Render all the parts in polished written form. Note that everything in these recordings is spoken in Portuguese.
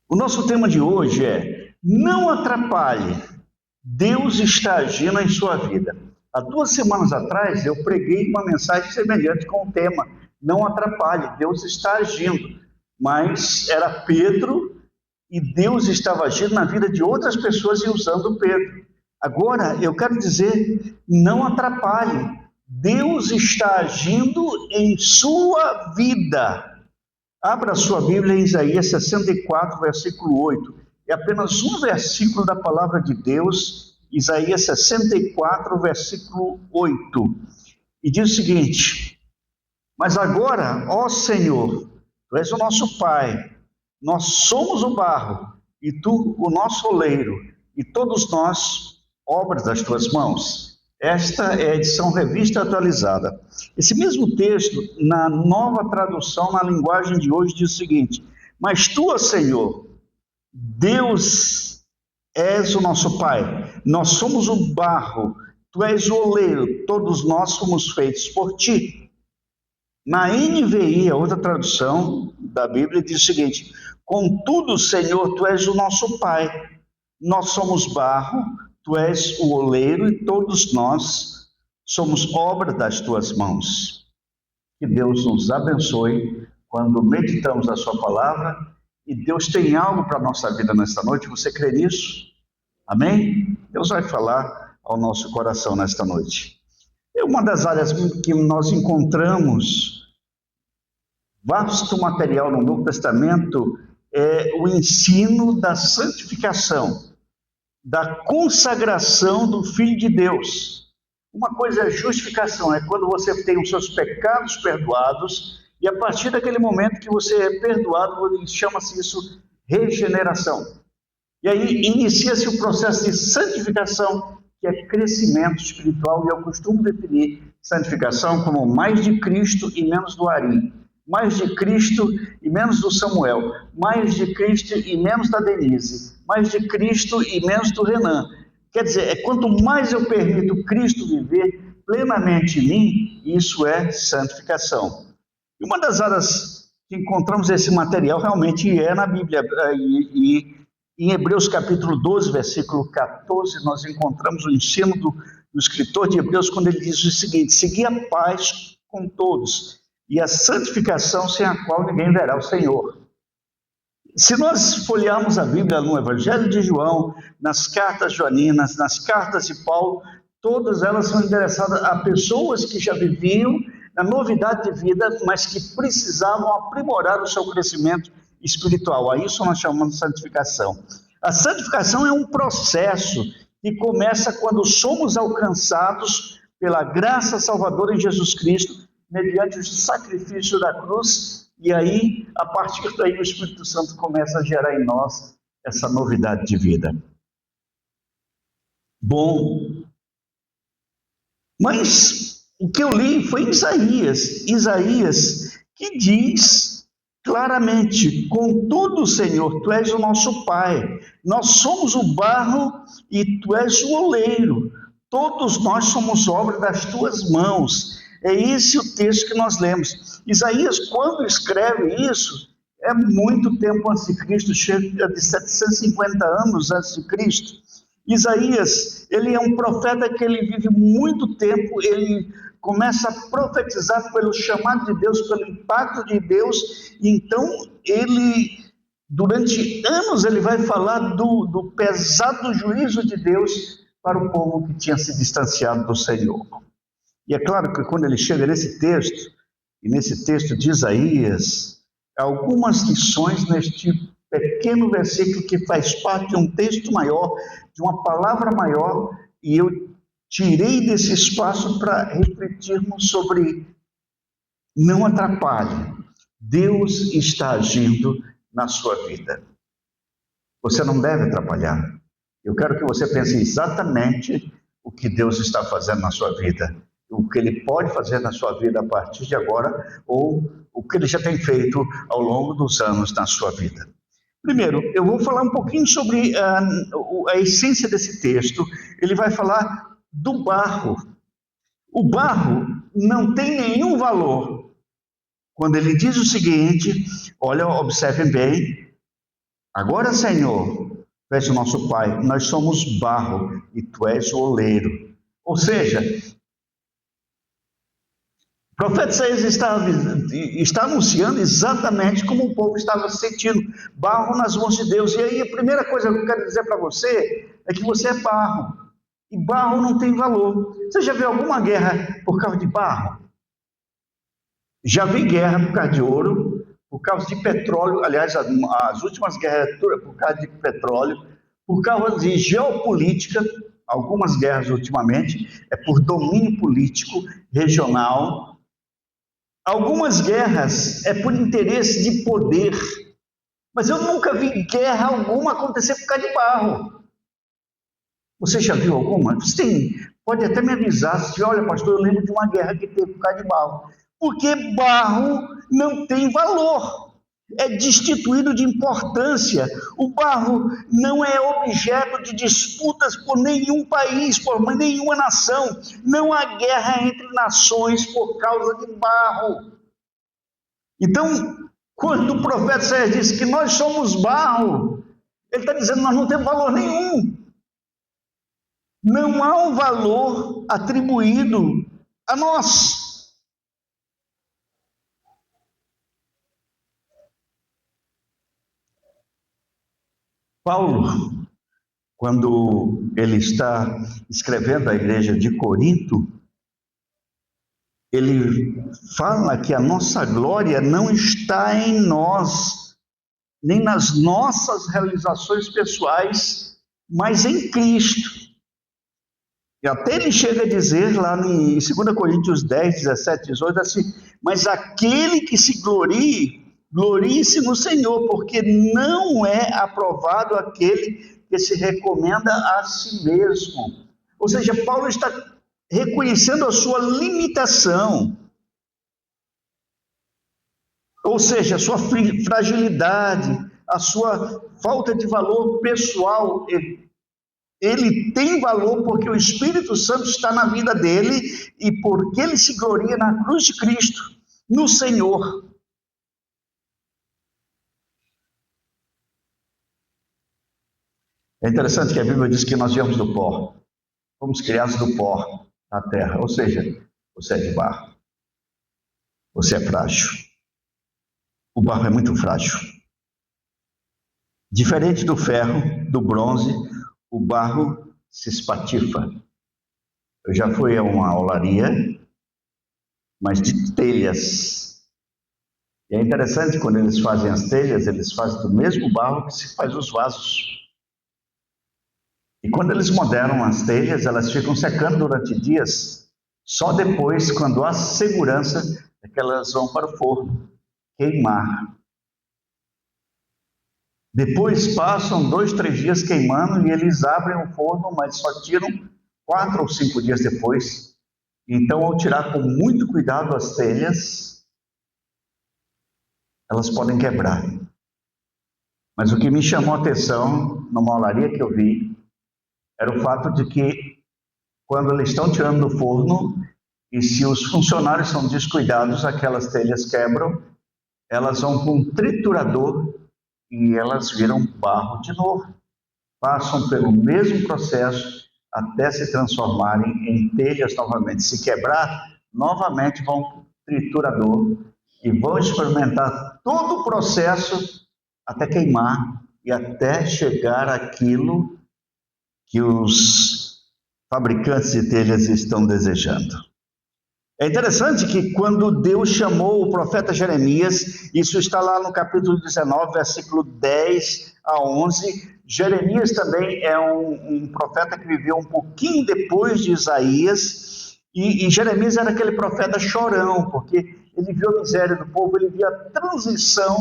O nosso tema de hoje é: não atrapalhe, Deus está agindo em sua vida. Há 2 semanas atrás eu preguei uma mensagem semelhante com o tema: não atrapalhe, Deus está agindo. Mas era Pedro e Deus estava agindo na vida de outras pessoas e usando Pedro. Agora eu quero dizer: não atrapalhe, Deus está agindo em sua vida. Abra sua Bíblia em Isaías 64, versículo 8. É apenas um versículo da palavra de Deus, Isaías 64, versículo 8. E diz o seguinte: mas agora, ó Senhor, Tu és o nosso Pai, nós somos o barro, e Tu o nosso oleiro, e todos nós, obras das Tuas mãos. Esta é a edição revista atualizada. Esse mesmo texto, na nova tradução, na linguagem de hoje, diz o seguinte: mas Tu, ó Senhor, Deus, és o nosso Pai, nós somos o barro, Tu és o oleiro, todos nós somos feitos por Ti. Na NVI, a outra tradução da Bíblia, diz o seguinte: contudo, Senhor, Tu és o nosso Pai, nós somos barro, Tu és o oleiro e todos nós somos obra das Tuas mãos. Que Deus nos abençoe quando meditamos a Sua palavra, e Deus tem algo para a nossa vida nesta noite. Você crê nisso? Amém? Deus vai falar ao nosso coração nesta noite. É uma das áreas que nós encontramos vasto material no Novo Testamento, é o ensino da santificação, da consagração do Filho de Deus. Uma coisa é justificação, é quando você tem os seus pecados perdoados, e a partir daquele momento que você é perdoado, chama-se isso regeneração. E aí inicia-se o processo de santificação, que é crescimento espiritual, e eu costumo definir santificação como mais de Cristo e menos do Ari, mais de Cristo e menos do Samuel, mais de Cristo e menos da Denise, mais de Cristo e menos do Renan. Quer dizer, é quanto mais eu permito Cristo viver plenamente em mim, isso é santificação. E uma das áreas que encontramos esse material realmente é na Bíblia, e em Hebreus capítulo 12, versículo 14, nós encontramos o ensino do escritor de Hebreus, quando ele diz o seguinte: segui a paz com todos e a santificação, sem a qual ninguém verá o Senhor. Se nós folhearmos a Bíblia no Evangelho de João, nas cartas joaninas, nas cartas de Paulo, todas elas são endereçadas a pessoas que já viviam na novidade de vida, mas que precisavam aprimorar o seu crescimento espiritual. A isso nós chamamos de santificação. A santificação é um processo que começa quando somos alcançados pela graça salvadora em Jesus Cristo, mediante o sacrifício da cruz, e aí, a partir daí, o Espírito Santo começa a gerar em nós essa novidade de vida. Bom, mas o que eu li foi Isaías, que diz claramente: contudo, Senhor, Tu és o nosso Pai, nós somos o barro e Tu és o oleiro, todos nós somos obra das Tuas mãos. É esse o texto que nós lemos. Isaías, quando escreve isso, é muito tempo antes de Cristo, chega de 750 anos antes de Cristo. Isaías, ele é um profeta que ele vive muito tempo, ele começa a profetizar pelo chamado de Deus, pelo impacto de Deus, e então ele, durante anos, ele vai falar do pesado juízo de Deus para o povo que tinha se distanciado do Senhor. E é claro que quando ele chega nesse texto, e nesse texto de Isaías, há algumas lições neste pequeno versículo que faz parte de um texto maior, de uma palavra maior, e eu tirei desse espaço para refletirmos sobre: não atrapalhe, Deus está agindo na sua vida. Você não deve atrapalhar. Eu quero que você pense exatamente o que Deus está fazendo na sua vida, o que Ele pode fazer na sua vida a partir de agora, ou o que Ele já tem feito ao longo dos anos na sua vida. Primeiro, eu vou falar um pouquinho sobre a essência desse texto. Ele vai falar do barro. O barro não tem nenhum valor. Quando ele diz o seguinte, olha, observem bem, Agora, Senhor, tu és o nosso Pai, nós somos barro e tu és o oleiro. Ou seja, o profeta Isaías está anunciando exatamente como o povo estava se sentindo, barro nas mãos de Deus. E aí a primeira coisa que eu quero dizer para você é que você é barro, e barro não tem valor. Você já viu alguma guerra por causa de barro? Já vi guerra por causa de ouro, por causa de petróleo, aliás, as últimas guerras por causa de petróleo, por causa de geopolítica, algumas guerras ultimamente, é por domínio político regional. Algumas guerras é por interesse de poder, mas eu nunca vi guerra alguma acontecer por causa de barro. Você já viu alguma? Você pode até me avisar, se olha, pastor, eu lembro de uma guerra que teve por causa de barro. Porque barro não tem valor, é destituído de importância. O barro não é objeto de disputas por nenhum país, por nenhuma nação. Não há guerra entre nações por causa de barro. Então, quando o profeta Isaías diz que nós somos barro, ele está dizendo que nós não temos valor nenhum. Não há um valor atribuído a nós. Paulo, quando ele está escrevendo à igreja de Corinto, ele fala que a nossa glória não está em nós, nem nas nossas realizações pessoais, mas em Cristo. E até ele chega a dizer lá em 2 Coríntios 10, 17, 18, assim, mas aquele que se glorie-se no Senhor, porque não é aprovado aquele que se recomenda a si mesmo. Ou seja, Paulo está reconhecendo a sua limitação, ou seja, a sua fragilidade, a sua falta de valor pessoal. Ele tem valor porque o Espírito Santo está na vida dele e porque ele se gloria na cruz de Cristo, no Senhor. É interessante que a Bíblia diz que nós viemos do pó, fomos criados do pó na terra, ou seja, você é de barro, você é frágil. O barro é muito frágil. Diferente do ferro, do bronze, o barro se espatifa. Eu já fui a uma olaria, mas de telhas. E é interessante, quando eles fazem as telhas, eles fazem do mesmo barro que se faz os vasos. E quando eles moderam as telhas, elas ficam secando durante dias. Só depois, quando há segurança, é que elas vão para o forno queimar. Depois passam 2, 3 dias queimando e eles abrem o forno, mas só tiram 4 ou 5 dias depois. Então, ao tirar com muito cuidado as telhas, elas podem quebrar. Mas o que me chamou a atenção numa olaria que eu vi era o fato de que quando eles estão tirando do forno e se os funcionários são descuidados, aquelas telhas quebram, elas vão com um triturador e elas viram barro de novo. Passam pelo mesmo processo até se transformarem em telhas novamente. Se quebrar, novamente vão para o triturador e vão experimentar todo o processo até queimar e até chegar àquilo que os fabricantes de telhas estão desejando. É interessante que quando Deus chamou o profeta Jeremias, isso está lá no capítulo 19, versículo 10 a 11, Jeremias também é um profeta que viveu um pouquinho depois de Isaías, e Jeremias era aquele profeta chorão, porque ele viu a miséria do povo, ele viu a transição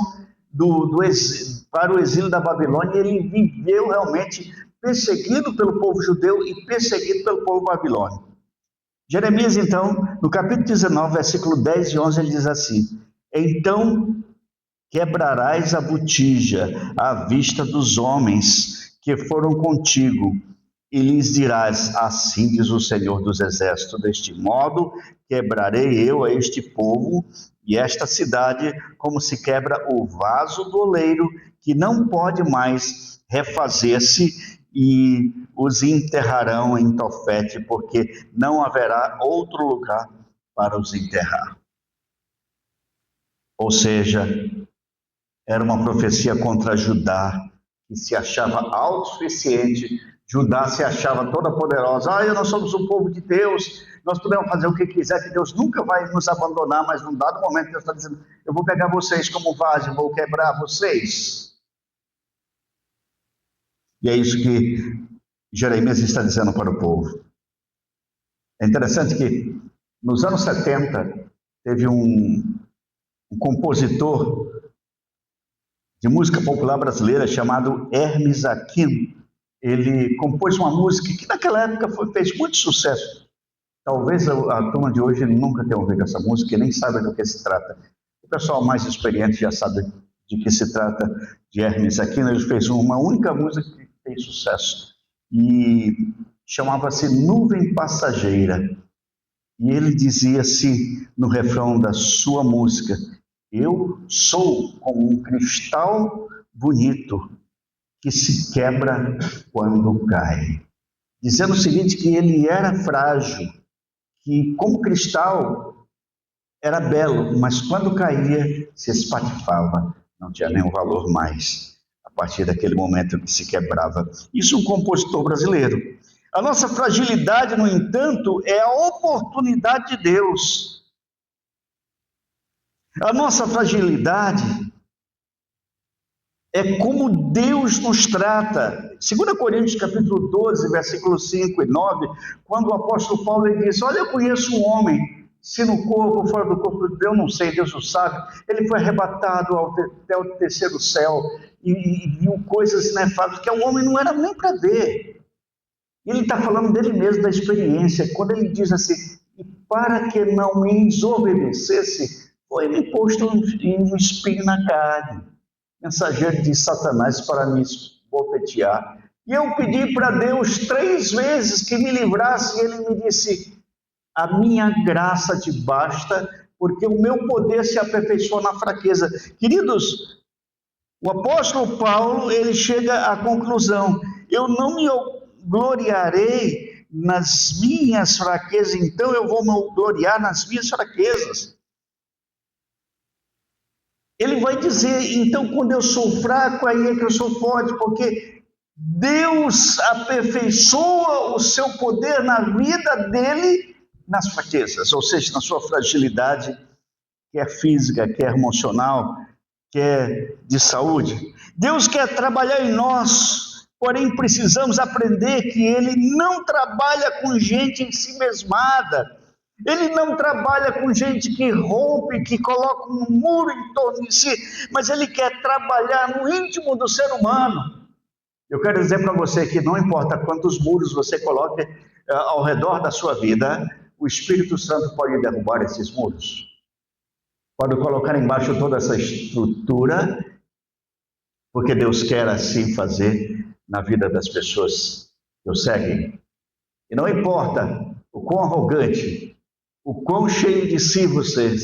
para o exílio da Babilônia, e ele viveu realmente perseguido pelo povo judeu e perseguido pelo povo babilônico. Jeremias, então, no capítulo 19, versículo 10 e 11, ele diz assim: então quebrarás a botija à vista dos homens que foram contigo, e lhes dirás, assim diz o Senhor dos Exércitos, deste modo quebrarei eu a este povo, E esta cidade, como se quebra o vaso do oleiro, que não pode mais refazer-se, e os enterrarão em Tofete, porque não haverá outro lugar para os enterrar. Ou seja, era uma profecia contra Judá, que se achava autossuficiente. Judá se achava toda poderosa. Nós somos o povo de Deus, nós podemos fazer o que quiser, que Deus nunca vai nos abandonar, mas num dado momento Deus está dizendo, eu vou pegar vocês como vaso, vou quebrar vocês. E é isso que Jeremias está dizendo para o povo. É interessante que nos anos 70 teve um compositor de música popular brasileira chamado Hermes Aquino. Ele compôs uma música que naquela época fez muito sucesso. Talvez a turma de hoje nunca tenha ouvido essa música e nem saiba do que se trata. O pessoal mais experiente já sabe de que se trata de Hermes Aquino. Ele fez uma única música que fez sucesso e chamava-se Nuvem Passageira. E ele dizia-se no refrão da sua música, eu sou como um cristal bonito que se quebra quando cai. Dizendo o seguinte, que ele era frágil, que como cristal era belo, mas quando caía se espatifava, não tinha nenhum valor mais, a partir daquele momento que se quebrava. Isso é um compositor brasileiro. A nossa fragilidade, no entanto, é a oportunidade de Deus. A nossa fragilidade é como Deus nos trata. 2 Coríntios capítulo 12, versículos 5 e 9, quando o apóstolo Paulo ele diz, olha, eu conheço um homem, se no corpo ou fora do corpo de Deus, não sei, Deus o sabe, ele foi arrebatado até o terceiro céu e viu coisas inefáveis que o homem não era nem para ver. Ele está falando dele mesmo, da experiência, quando ele diz assim, e para que não me desobedecesse, foi-me posto um espinho na carne, mensageiro de Satanás para me esbofetear. E eu pedi para Deus 3 vezes que me livrasse, e ele me disse, a minha graça te basta, porque o meu poder se aperfeiçoa na fraqueza. Queridos, o apóstolo Paulo, ele chega à conclusão, eu não me gloriarei nas minhas fraquezas, então eu vou me gloriar nas minhas fraquezas. Ele vai dizer, então quando eu sou fraco, aí é que eu sou forte, porque Deus aperfeiçoa o seu poder na vida dele, nas fraquezas, ou seja, na sua fragilidade, quer física, quer emocional, quer de saúde. Deus quer trabalhar em nós, porém precisamos aprender que Ele não trabalha com gente em si mesmada. Ele não trabalha com gente que rompe, que coloca um muro em torno de si, mas Ele quer trabalhar no íntimo do ser humano. Eu quero dizer para você que não importa quantos muros você coloque ao redor da sua vida, o Espírito Santo pode derrubar esses muros. Pode colocar embaixo toda essa estrutura, porque Deus quer assim fazer na vida das pessoas que o seguem. E não importa o quão arrogante, o quão cheio de si você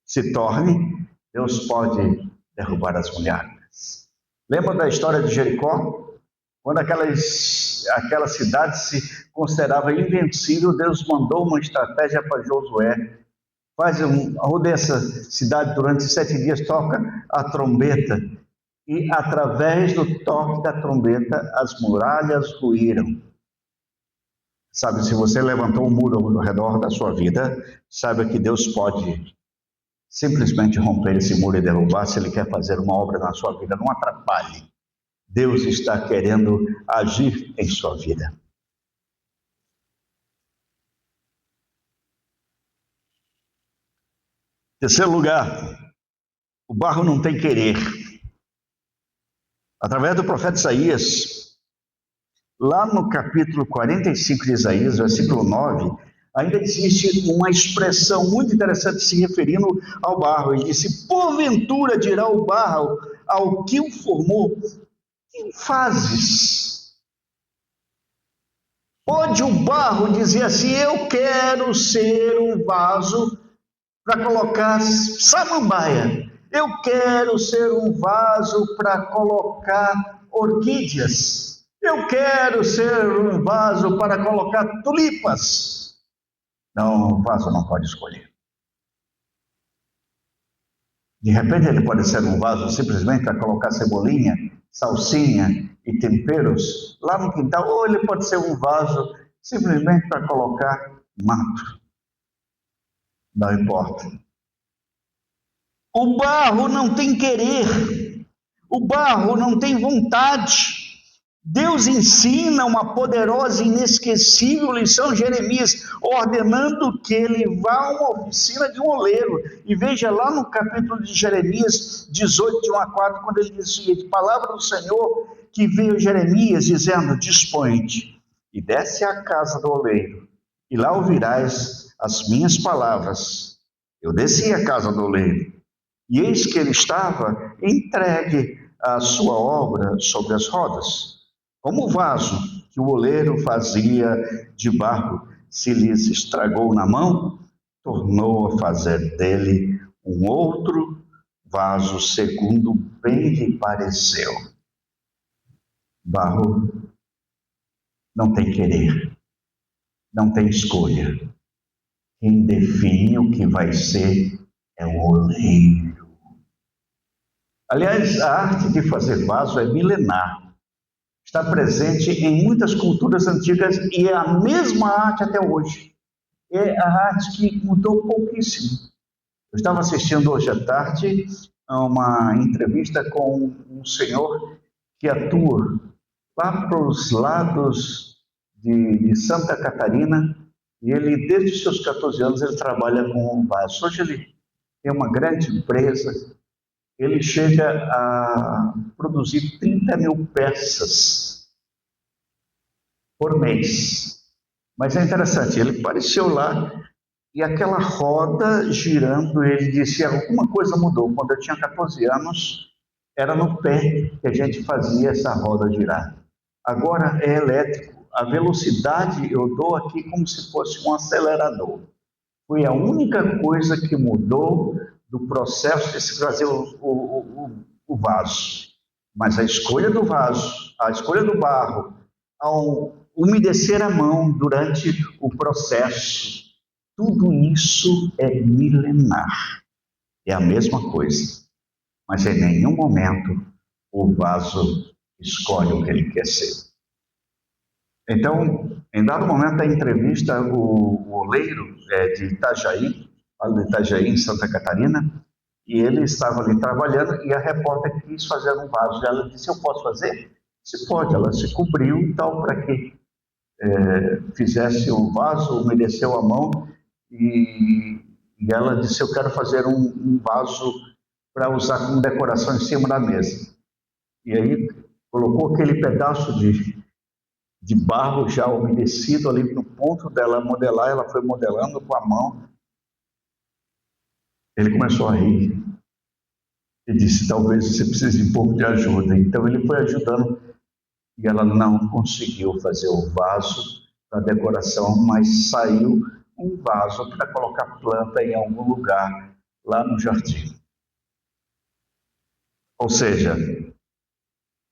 se torne, Deus pode derrubar as muralhas. Lembra da história de Jericó? Quando aquela cidade se considerava invencível, Deus mandou uma estratégia para Josué. Rodeia essa cidade durante 7 dias, toca a trombeta. E através do toque da trombeta, as muralhas ruíram. Sabe, se você levantou um muro ao redor da sua vida, saiba que Deus pode simplesmente romper esse muro e derrubar, se Ele quer fazer uma obra na sua vida. Não atrapalhe. Deus está querendo agir em sua vida. Terceiro lugar, o barro não tem querer. Através do profeta Isaías, lá no capítulo 45 de Isaías, versículo 9, ainda existe uma expressão muito interessante se referindo ao barro. Ele disse, porventura dirá o barro ao que o formou, que fazes? Pode o barro dizer assim, eu quero ser um vaso para colocar samambaia. Eu quero ser um vaso para colocar orquídeas. Eu quero ser um vaso para colocar tulipas. Não, o vaso não pode escolher. De repente ele pode ser um vaso simplesmente para colocar cebolinha, salsinha e temperos lá no quintal, ou ele pode ser um vaso simplesmente para colocar mato. Não importa. O barro não tem querer, o barro não tem vontade. Deus ensina uma poderosa e inesquecível lição a Jeremias, ordenando que ele vá a uma oficina de um oleiro. E veja lá no capítulo de Jeremias 18, de 1 a 4, quando ele diz o seguinte: palavra do Senhor que veio a Jeremias, dizendo: dispõe-te e desce à casa do oleiro, e lá ouvirás as minhas palavras. Eu desci à casa do oleiro, e eis que ele estava entregue à sua obra sobre as rodas. Como o vaso que o oleiro fazia de barro se lhes estragou na mão, tornou a fazer dele um outro vaso segundo bem lhe pareceu. Barro não tem querer, não tem escolha. Quem define o que vai ser é o oleiro. Aliás, a arte de fazer vaso é milenar. Está presente em muitas culturas antigas e é a mesma arte até hoje. É a arte que mudou pouquíssimo. Eu estava assistindo hoje à tarde a uma entrevista com um senhor que atua lá para os lados de Santa Catarina, e ele, desde os seus 14 anos, ele trabalha com vasos. Hoje ele tem uma grande empresa. Ele chega a produzir 30 mil peças por mês. Mas é interessante, ele apareceu lá e aquela roda girando, ele disse: alguma coisa mudou. Quando eu tinha 14 anos, era no pé que a gente fazia essa roda girar. Agora é elétrico. A velocidade eu dou aqui como se fosse um acelerador. Foi a única coisa que mudou do processo de se fazer o vaso. Mas a escolha do vaso, a escolha do barro, ao umedecer a mão durante o processo, tudo isso é milenar. É a mesma coisa. Mas em nenhum momento o vaso escolhe o que ele quer ser. Então, em dado momento da entrevista, o oleiro de Itajaí, de Itajaí, em Santa Catarina, e ele estava ali trabalhando e a repórter quis fazer um vaso. Ela disse: eu posso fazer? Disse: pode. Ela se cobriu e tal, para que fizesse o vaso, umedeceu a mão, e ela disse: eu quero fazer um vaso para usar como decoração em cima da mesa. E aí colocou aquele pedaço de barro já umedecido ali no ponto dela modelar. Ela foi modelando com a mão. Ele começou a rir e disse: talvez você precise de um pouco de ajuda. Então ele foi ajudando e ela não conseguiu fazer o vaso para decoração, mas saiu um vaso para colocar planta em algum lugar lá no jardim. Ou seja,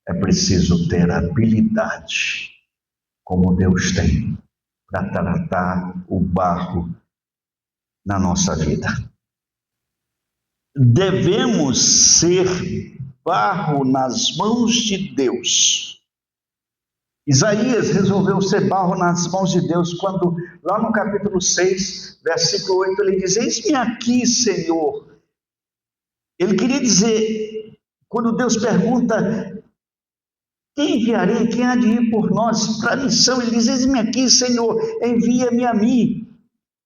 é preciso ter habilidade, como Deus tem, para tratar o barro na nossa vida. Devemos ser barro nas mãos de Deus. Isaías resolveu ser barro nas mãos de Deus quando, lá no capítulo 6, versículo 8, ele diz: eis-me aqui, Senhor. Ele queria dizer, quando Deus pergunta: quem enviarei? Quem há de ir por nós para a missão? Ele diz: eis-me aqui, Senhor, envia-me a mim.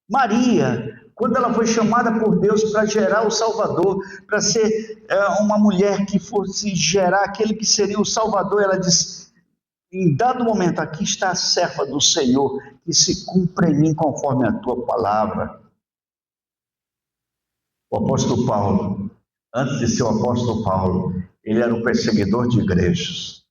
Maria, quando ela foi chamada por Deus para gerar o Salvador, para ser uma mulher que fosse gerar aquele que seria o Salvador, ela diz: em dado momento, aqui está a serva do Senhor, que se cumpra em mim conforme a tua palavra. O apóstolo Paulo, antes de ser o apóstolo Paulo, ele era um perseguidor de igrejas.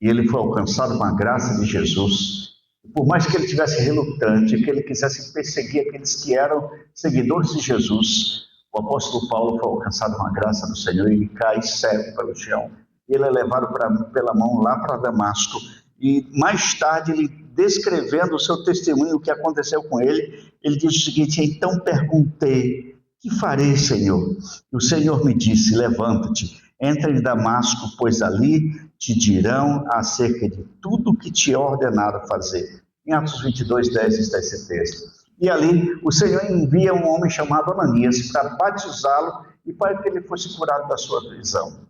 E ele foi alcançado com a graça de Jesus. Por mais que ele tivesse relutante, que ele quisesse perseguir aqueles que eram seguidores de Jesus, o apóstolo Paulo foi alcançado uma graça do Senhor e ele cai cego pelo chão. Ele é levado pela mão lá para Damasco. E mais tarde, ele descrevendo o seu testemunho, o que aconteceu com ele, ele diz o seguinte: então perguntei, que farei, Senhor? E o Senhor me disse: levanta-te, entra em Damasco, pois ali te dirão acerca de tudo o que te é ordenado fazer. Em Atos 22:10 está esse texto. E ali o Senhor envia um homem chamado Ananias para batizá-lo e para que ele fosse curado da sua prisão.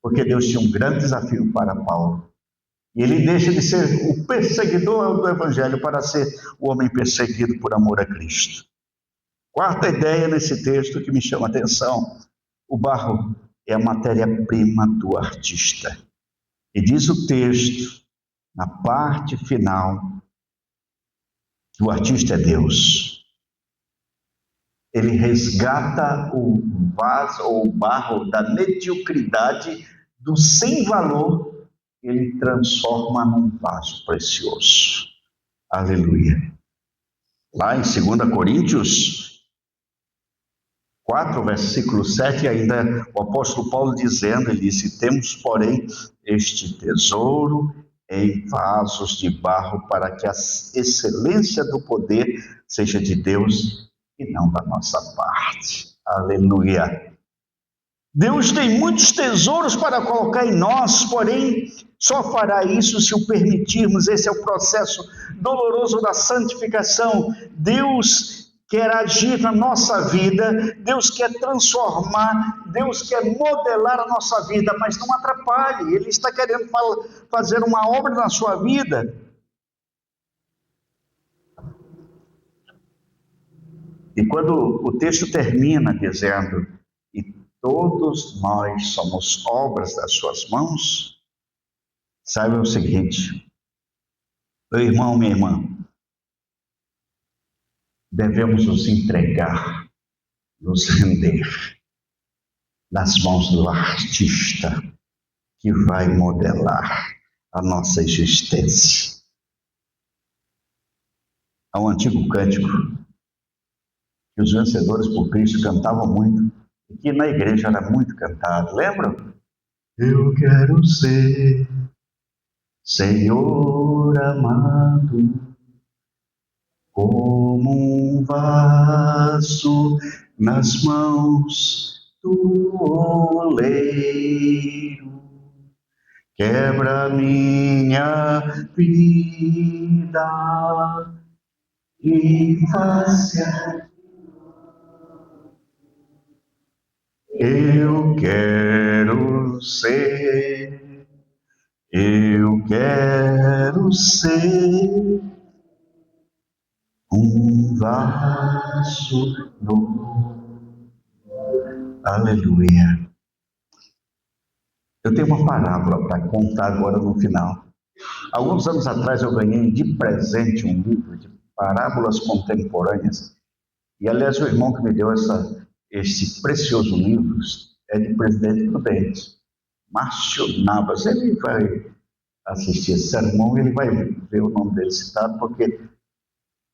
Porque Deus tinha um grande desafio para Paulo. E ele deixa de ser o perseguidor do Evangelho para ser o homem perseguido por amor a Cristo. Quarta ideia nesse texto que me chama a atenção: o barro é a matéria-prima do artista. E diz o texto, na parte final, que o artista é Deus. Ele resgata o vaso ou o barro da mediocridade, do sem valor, ele transforma num vaso precioso. Aleluia. Lá em 2 Coríntios 4, versículo 7, ainda o apóstolo Paulo dizendo, ele disse: temos, porém, este tesouro em vasos de barro, para que a excelência do poder seja de Deus e não da nossa parte. Aleluia. Deus tem muitos tesouros para colocar em nós, porém, só fará isso se o permitirmos. Esse é o processo doloroso da santificação. Deus quer agir na nossa vida, Deus quer transformar, Deus quer modelar a nossa vida, mas não atrapalhe. Ele está querendo fazer uma obra na sua vida. E quando o texto termina dizendo: e todos nós somos obras das suas mãos, saiba o seguinte, meu irmão, minha irmã, devemos nos entregar, nos render nas mãos do artista que vai modelar a nossa existência. Há um antigo cântico que os vencedores por Cristo cantavam muito e que na igreja era muito cantado. Lembram? Eu quero ser Senhor amado, como um vaso nas mãos do oleiro, quebra minha vida e faça. Eu quero ser um vaso novo. Aleluia. Eu tenho uma parábola para contar agora no final. Alguns anos atrás eu ganhei de presente um livro de parábolas contemporâneas. E, aliás, o irmão que me deu esse precioso livro é de Presidente Prudente, Márcio Navas. Ele vai assistir esse sermão e ele vai ver o nome dele citado, porque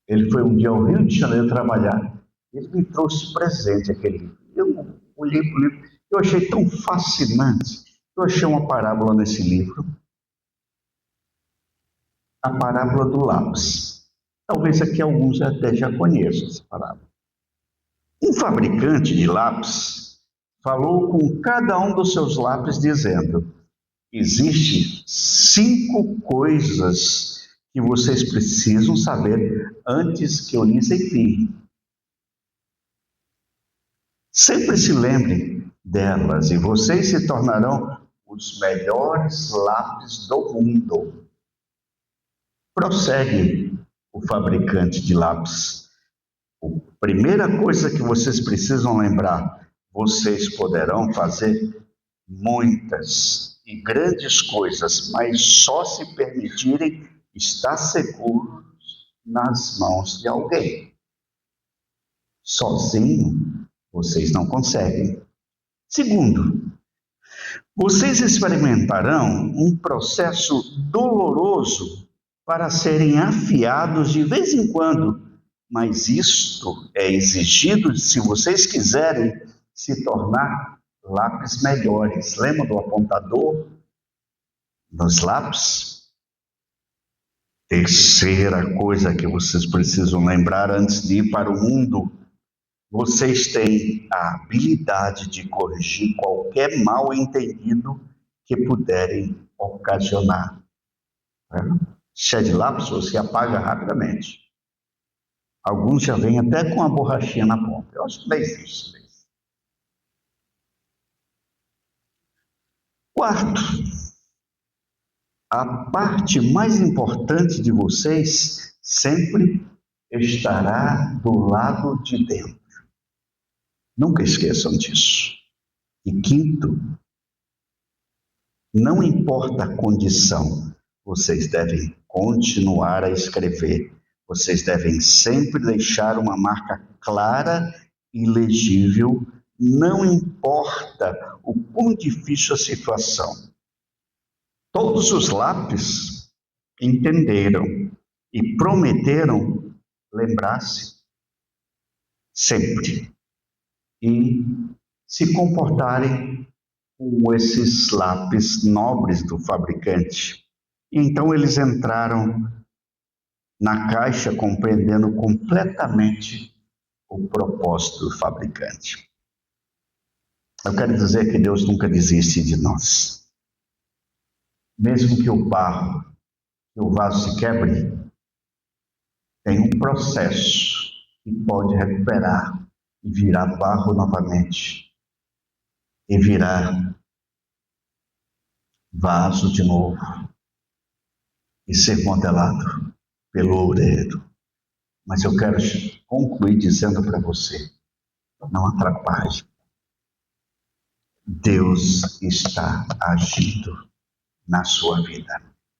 ele foi um dia ao Rio de Janeiro trabalhar. Ele me trouxe presente aquele livro. Eu olhei para o livro, eu achei tão fascinante. Eu achei uma parábola nesse livro, a parábola do lápis. Talvez aqui alguns até já conheçam essa parábola. Um fabricante de lápis falou com cada um dos seus lápis dizendo: existem 5 coisas que vocês precisam saber antes que eu lhes envie. Sempre se lembrem delas e vocês se tornarão os melhores lápis do mundo. Prossegue o fabricante de lápis. A primeira coisa que vocês precisam lembrar: vocês poderão fazer muitas e grandes coisas, mas só se permitirem estar seguros nas mãos de alguém. Sozinho, vocês não conseguem. Segundo, vocês experimentarão um processo doloroso para serem afiados de vez em quando, mas isto é exigido se vocês quiserem se tornar lápis melhores. Lembra do apontador dos lápis? Terceira coisa que vocês precisam lembrar antes de ir para o mundo: vocês têm a habilidade de corrigir qualquer mal entendido que puderem ocasionar. Cheio de lápis, você apaga rapidamente. Alguns já vêm até com a borrachinha na ponta. Eu acho que não existe. Quarto, a parte mais importante de vocês sempre estará do lado de dentro. Nunca esqueçam disso. E quinto, não importa a condição, vocês devem continuar a escrever. Vocês devem sempre deixar uma marca clara e legível, não importa o quão difícil a situação. Todos os lápis entenderam e prometeram lembrar-se sempre e se comportarem com esses lápis nobres do fabricante. E então eles entraram na caixa compreendendo completamente o propósito do fabricante. Eu quero dizer que Deus nunca desiste de nós. Mesmo que o barro, que o vaso se quebre, tem um processo que pode recuperar e virar barro novamente. E virar vaso de novo. E ser modelado pelo oureiro. Mas eu quero concluir dizendo para você, não atrapalhe. Deus está agindo na sua vida.